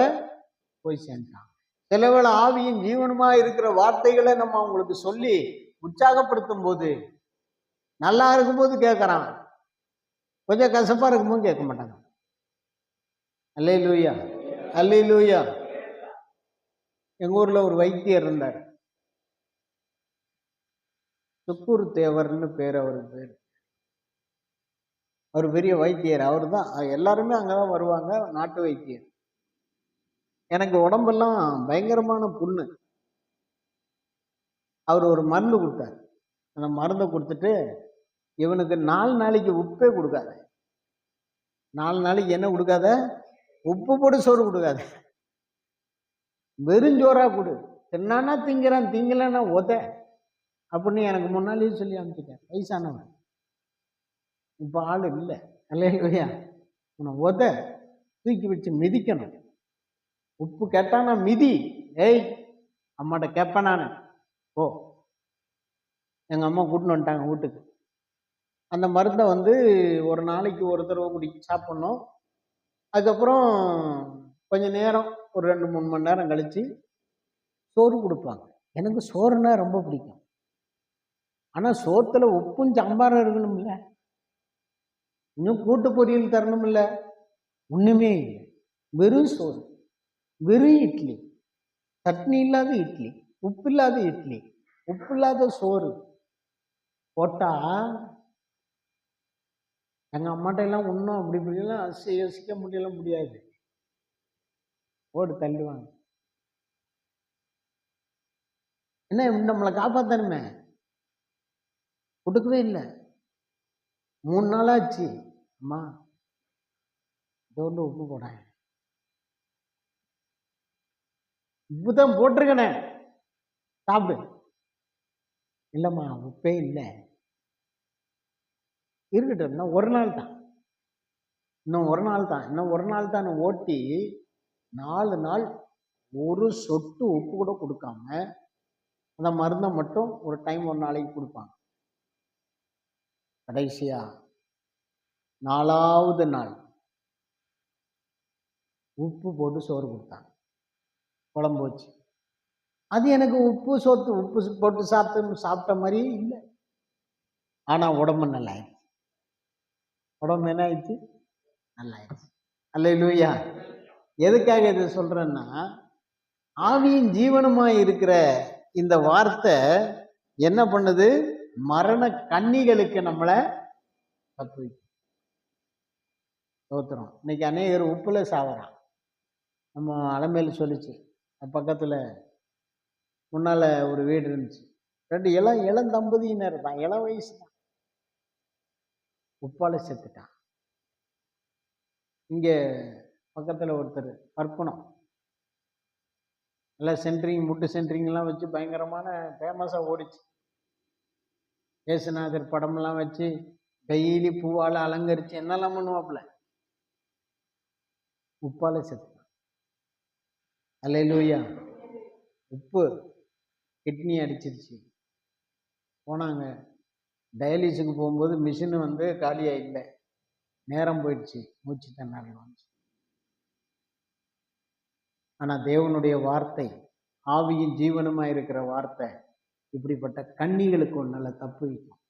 A: போய் சேர்ந்தான். சிலவேளை ஆவியின் ஜீவனமா இருக்கிற வார்த்தைகளை நம்ம அவங்களுக்கு சொல்லி உற்சாகப்படுத்தும் போது, நல்லா இருக்கும்போது கேட்கறான், கொஞ்சம் கசப்பா இருக்கும்போது கேட்க மாட்டாங்க. அல்லேலூயா, அல்லேலூயா. எங்க ஊர்ல ஒரு வைத்தியர் இருந்தார், சுக்கூர் தேவர்னு பேர். அவருக்கு பேர். அவர் பெரிய வைத்தியர். அவர் தான் எல்லாருமே அங்கதான் வருவாங்க, நாட்டு வைத்தியர். எனக்கு உடம்பெல்லாம் பயங்கரமான புண்ணு. அவர் ஒரு மருந்து கொடுத்தார். அந்த மருந்தை கொடுத்துட்டு, இவனுக்கு 4 நாளைக்கு உப்பே கொடுக்காத, 4 நாளைக்கு என்ன கொடுக்காத, உப்பு போட்டு சோறு கொடுக்காத, வெறுஞ்சோறா கொடு. தின்னானா திங்கிறான், திங்கலன்னா உத அப்படின்னு எனக்கு முன்னாலேயே சொல்லி அனுப்பிச்சிட்டேன். வயசானவன், இப்ப ஆள் இல்லை. அல்லேலூயா. உன்னை உத தூக்கி வச்சு மிதிக்கணும். உப்பு கேட்டானா மிதி. ஏய் அம்மாட்ட கேட்பேன் நான். ஓ, எங்க அம்மா கூட்டின்னு வந்துட்டாங்க வீட்டுக்கு. அந்த மருந்தை ஒரு நாளைக்கு ஒரு தடவை சாப்பிடணும். அதுக்கப்புறம் கொஞ்ச நேரம், ஒரு 2-3 மணி நேரம் கழிச்சு சோறு கொடுப்பாங்க. எனக்கு சோறுனா ரொம்ப பிடிக்கும். ஆனா சோத்துல உப்பும் சாம்பாரும் இருக்கணும் இல்ல, இன்னும் கூட்டு பொரியல் தரணும் இல்ல, ஒண்ணுமே இல்லை. வெறும் சோறு, வெறும் இட்லி, சட்னி இல்லாத இட்லி, உப்பு இல்லாத இட்லி, உப்பு இல்லாத சோறு போட்டா எங்க அம்மாட்ட எல்லாம் ஒன்றும் அப்படி இப்படிலாம் யோசிக்க முடியாது. ஓடு தள்ளுவாங்க. என்ன நம்மளை காப்பாத்தணுமே, கொடுக்கவே இல்லை. 3 நாளாச்சு. அம்மா இதோண்டு உப்பு போடாங்க. உப்பு தான் போட்டிருக்கனே, சாப்பிடு. இல்லைம்மா உப்பே இல்லை. இருக்கட்டும், இன்னும் ஒரு நாள் தான், இன்னும் ஒரு நாள் தான் ஓட்டி 4 நாள் ஒரு சொட்டு உப்பு கூட கொடுக்காம அந்த மருந்தை மட்டும் ஒரு டைம் ஒரு நாளைக்கு கொடுப்பாங்க. கடைசியா 4வது நாள் உப்பு போட்டு சோறு கொடுத்தாங்க. குழம்பு வச்சு. அது எனக்கு உப்பு போட்டு சாப்பிட்ட மாதிரி இல்லை. ஆனா உடம்பு நல்லா ஆயிடுச்சு. உடம்பு என்ன ஆயிடுச்சு? நல்லா ஆயிடுச்சு. அல்லேலூயா. எதுக்காக இதை சொல்றேன்னா, ஆவியின் ஜீவனுமாய் இருக்கிற இந்த வார்த்தை என்ன பண்ணுது? மரண கண்ணிகளுக்கு நம்மளை தப்பு தோத்துறோம். இன்னைக்கு அநேகர் உப்புல சாவறான். நம்ம அலமேல் சொல்லிச்சு, பக்கத்துல முன்னால ஒரு வீடு இருந்துச்சு. 2 இளம் தம்பதியினர் தான், இளம் வயசு தான், உப்பால செத்துட்டான். இங்க பக்கத்துல ஒருத்தர் கற்பனம் நல்லா சென்ட்ரிங் முட்டு சென்ட்ரிங்லாம் வச்சு பயங்கரமான ஃபேமஸா ஓடிச்சு. ஏசுநாதர் படம்லாம் வச்சு டெய்லி பூவால அலங்கரிச்சு என்னெல்லாம் பண்ணுவாப்புல. உப்பால செத்துட்டான். அல்லேலூயா. உப்பு கிட்னி அடிச்சிருச்சு. போனாங்க டயாலிஸுக்கு போகும்போது மிஷின் காலியா இல்லை, நேரம் போயிடுச்சு, மூச்சு திணறல் வந்துச்சு. ஆனா தேவனுடைய வார்த்தை, ஆவியின் ஜீவனுமா இருக்கிற வார்த்தை இப்படிப்பட்ட கண்ணிகளுக்கு உன்னை தப்பு வைக்கும்.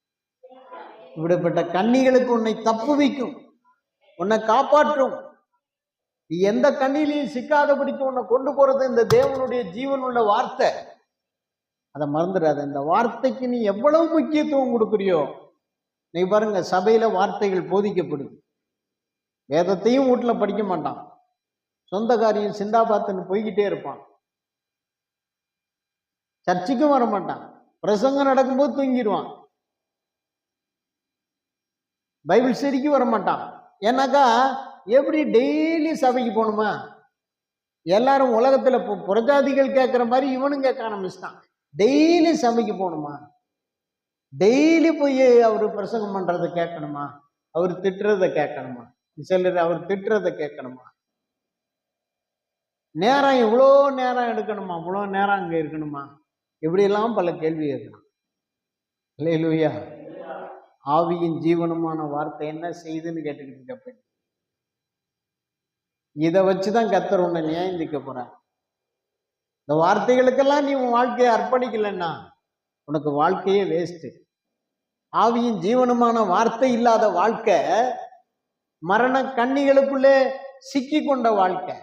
A: இப்படிப்பட்ட கண்ணிகளுக்கு உன்னை தப்பு வைக்கும், உன்னை காப்பாற்றும். நீ எந்த கண்ணிலையும் சிக்காதபடிக்கு உன்னை கொண்டு போறது இந்த தேவனுடைய ஜீவன் உள்ள வார்த்தை. அதை மறந்துடாத. இந்த வார்த்தைக்கு நீ எவ்வளவு முக்கியத்துவம் கொடுக்குறியோ. நீ பாருங்க, சபையில வார்த்தைகள் போதிக்கப்படுது. வேதத்தையும் வீட்டுல படிக்க மாட்டான், சொந்த காரியம் சிந்தாபாத்துன்னு போய்கிட்டே இருப்பான். சர்ச்சுக்கும் வர மாட்டான், பிரசங்கம் நடக்கும்போது தூங்கிடுவான், பைபிள் ஸ்டடிக்கு வர மாட்டான். ஏன்னாக்கா எப்படி டெய்லி சபைக்கு போகணுமா? எல்லாரும் உலகத்துல புறஜாதிகள் கேட்கிற மாதிரி இவனும் கேட்க ஆரம்பிச்சிட்டான். டெய்லி சபைக்கு போகணுமா? டெய்லி போய் அவரு பிரசங்கம் பண்றதை கேட்கணுமா? அவர் திட்டுறதை கேட்கணுமா? சிலர் அவர் திட்டுறதை கேட்கணுமா? நேரம் இவ்வளோ நேரம் எடுக்கணுமா? இவ்வளோ நேரம் அங்க இருக்கணுமா? இப்படியெல்லாம் பல கேள்வி கேட்கணும். அல்லேலூயா. ஆவியின் ஜீவனுமான வார்த்தை என்ன செய்யுதுன்னு கேட்டுக்கிட்டு இருக்கப்ப, இதை வச்சுதான் கர்த்தர் உன்னை நியாயந்திக்க போறார். இந்த வார்த்தைகளுக்கெல்லாம் நீ உன் வாழ்க்கையை அர்ப்பணிக்கலன்னா உனக்கு வாழ்க்கையே வேஸ்ட். ஆவியின் ஜீவனுமான வார்த்தை இல்லாத வாழ்க்கை மரண கண்ணிகளுக்குள்ளே சிக்கி கொண்ட வாழ்க்கை.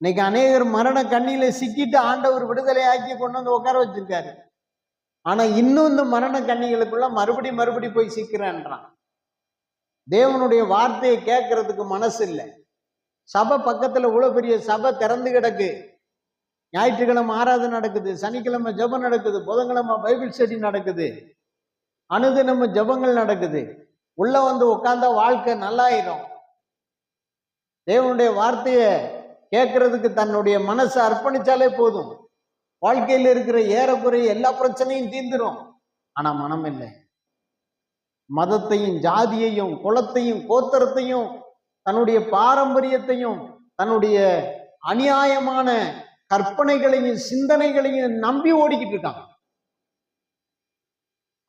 A: இன்னைக்கு அநேகர் மரண கண்ணியில சிக்கிட்டு ஆண்டவர் விடுதலை ஆக்கி கொண்டு வந்து உட்கார வச்சிருக்காரு. ஆனா இன்னும் இந்த மரண கண்ணிகளுக்குள்ள மறுபடி போய் சிக்கிறான்றான். தேவனுடைய வார்த்தையை கேட்கறதுக்கு மனசு இல்லை. சபை பக்கத்துல இவ்வளவு பெரிய சபை திறந்து கிடக்கு. ஞாயிற்றுக்கிழமை ஆராதனை நடக்குது, சனிக்கிழமை ஜெபம் நடக்குது, புதன்கிழமை பைபிள் ஸ்டடி நடக்குது, அனுதினமும் ஜெபங்கள் நடக்குது. உள்ள வந்து உட்கார்ந்தா வாழ்க்கை நல்லாயிரும். தேவனுடைய வார்த்தையை கேட்கறதுக்கு தன்னுடைய மனசை அர்ப்பணிச்சாலே போதும். வாழ்க்கையில் இருக்கிற ஏறக்குறைய எல்லா பிரச்சனையும் தீர்ந்துடும். ஆனா மனம் இல்லை. மதத்தையும் ஜாதியையும் குலத்தையும் கோத்திரத்தையும் தன்னுடைய பாரம்பரியத்தையும் தன்னுடைய அநியாயமான கற்பனைகளையும் சிந்தனைகளையும் நம்பி ஓடிக்கிட்டு இருக்கான்.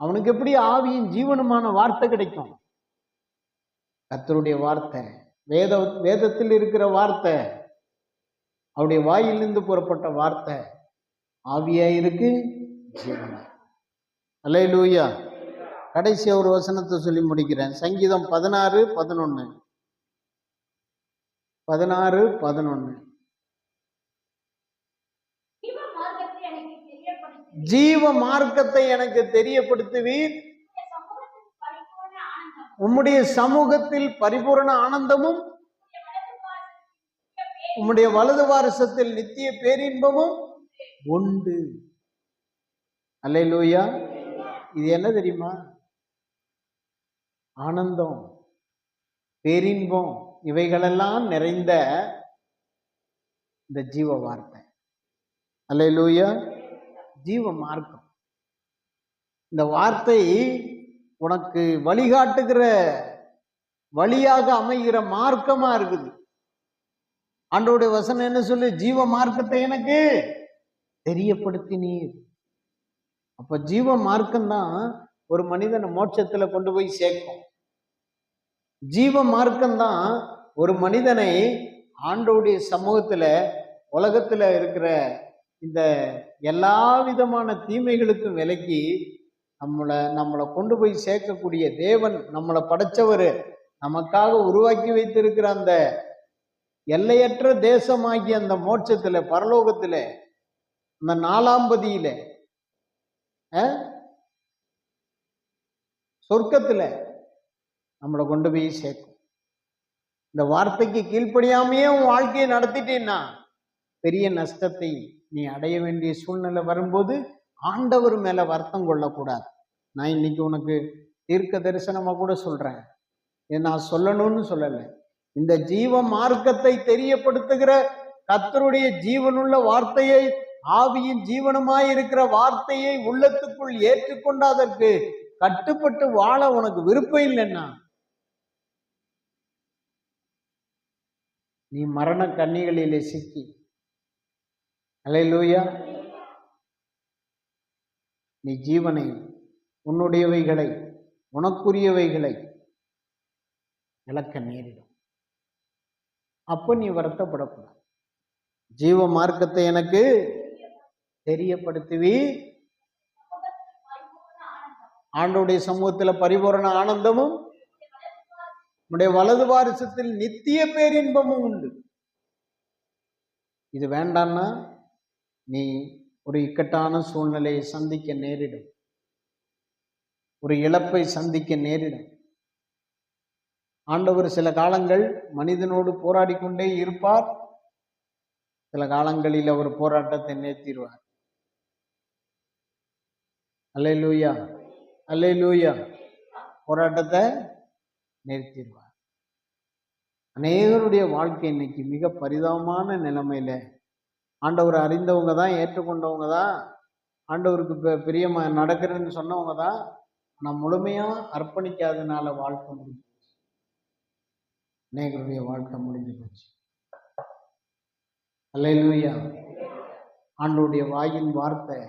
A: அவனுக்கு எப்படி ஆவியின் ஜீவனுமான வார்த்தை கிடைக்கும்? கர்த்தருடைய வார்த்தை, வேதத்தில் இருக்கிற வார்த்தை, அவருடைய வாயிலிருந்து புறப்பட்ட வார்த்தை ஆவியா இருக்கு, ஜீவனா. அல்லேலூயா. கடைசியா ஒரு வசனத்தை சொல்லி முடிக்கிறேன். சங்கீதம் 16:11. ஜீவ மார்க்கத்தை எனக்கு தெரியப்படுத்துவீர், உம்முடைய சமூகத்தில் பரிபூரண ஆனந்தமும் உம்முடைய வலது வாரிசத்தில் நித்திய பேரின்பமும் உண்டு. அல்லேலூயா. இது என்ன தெரியுமா? ஆனந்தம், பேரின்பம், இவைகளெல்லாம் நிறைந்த இந்த ஜீவ வார்த்தை. அல்லேலூயா. ஜீவ மார்க்கம். இந்த வார்த்தை உனக்கு வழிகாட்டுகிற வழியாக அமைகிற மார்க்கமா இருக்குது. ஆண்டவருடைய வசனம் என்ன சொல்லு? ஜீவ மார்க்கத்தை எனக்கு தெரியப்படுத்தினீர். அப்ப ஜீவ மார்க்கம் தான் ஒரு மனிதனை மோட்சத்துல கொண்டு போய் சேர்க்கும். ஜீவ மார்க்கம் தான் ஒரு மனிதனை ஆண்டவருடைய சமூகத்துல, உலகத்துல இருக்கிற இந்த எல்லா விதமான தீமைகளுக்கும் விலக்கி நம்மளை கொண்டு போய் சேர்க்கக்கூடிய தேவன், நம்மளை படைச்சவர், நமக்காக உருவாக்கி வைத்திருக்கிற அந்த எல்லையற்ற தேசமாகிய அந்த மோட்சத்துல, பரலோகத்துல, அந்த 4ஆம் பதியில, சொர்க்கத்துல நம்மளை கொண்டு போய் சேர்க்கும். இந்த வார்த்தைக்கு கீழ்ப்படியாமையே உன் வாழ்க்கையை நடத்திட்டேன்னா பெரிய நஷ்டத்தை நீ அடைய வேண்டிய சூழ்நிலை வரும்போது ஆண்டவர் மேல வருத்தம் கொள்ளக்கூடாது. நான் இன்னைக்கு உனக்கு தீர்க்க தரிசனமா கூட சொல்றேன். நான் சொல்லணும்னு சொல்லலை. இந்த ஜீவ மார்க்கத்தை தெரியப்படுத்துகிற கர்த்தருடைய ஜீவனுள்ள வார்த்தையை, ஆவியின் ஜீவனுமாய் இருக்கிற வார்த்தையை உள்ளத்துக்குள் ஏற்றுக்கொண்டு அதற்கு கட்டுப்பட்டு வாழ உனக்கு விருப்பம் இல்லைன்னா நீ மரண கண்ணிகளிலே சிக்கி, அல்லேலூயா, நீ ஜீவனை, உன்னுடையவைகளை, உனக்குரியவைகளை இழக்க நேரிடும். அப்ப நீ வருத்தப்படக்கூடாது. ஜீவ மார்க்கத்தை எனக்கு தெரியப்படுத்துவி, ஆண்டவருடைய சமூகத்துல பரிபூரண ஆனந்தமும் உடைய வலது வாரிசத்தில் நித்திய பேரின்பமும் உண்டு. இது வேண்டான்னா நீ ஒரு இக்கட்டான சூழ்நிலையை சந்திக்க நேரிடும், ஒரு இழப்பை சந்திக்க நேரிடும். ஆண்டவர் சில காலங்கள் மனிதனோடு போராடி கொண்டே இருப்பார். சில காலங்களில் அவர் போராட்டத்தை நிறுத்திடுவார். அல்லேலூயா, அல்லேலூயா. போராட்டத்தை நிறுத்திடுவார். அநேகருடைய வாழ்க்கை இன்னைக்கு மிக பரிதாபமான நிலைமையில, ஆண்டவர் அறிந்தவங்க தான், ஏற்றுக்கொண்டவங்க தான், ஆண்டவருக்கு பிரியமா நடக்கிறேன்னு சொன்னவங்க தான், நான் முழுமையா அர்ப்பணிக்காதனால வாழ்க்கை முடிஞ்சு போச்சு. அநேகருடைய வாழ்க்கை முடிஞ்சு போச்சு. அல்லேலூயா. ஆண்டவருடைய வாயின் வார்த்தை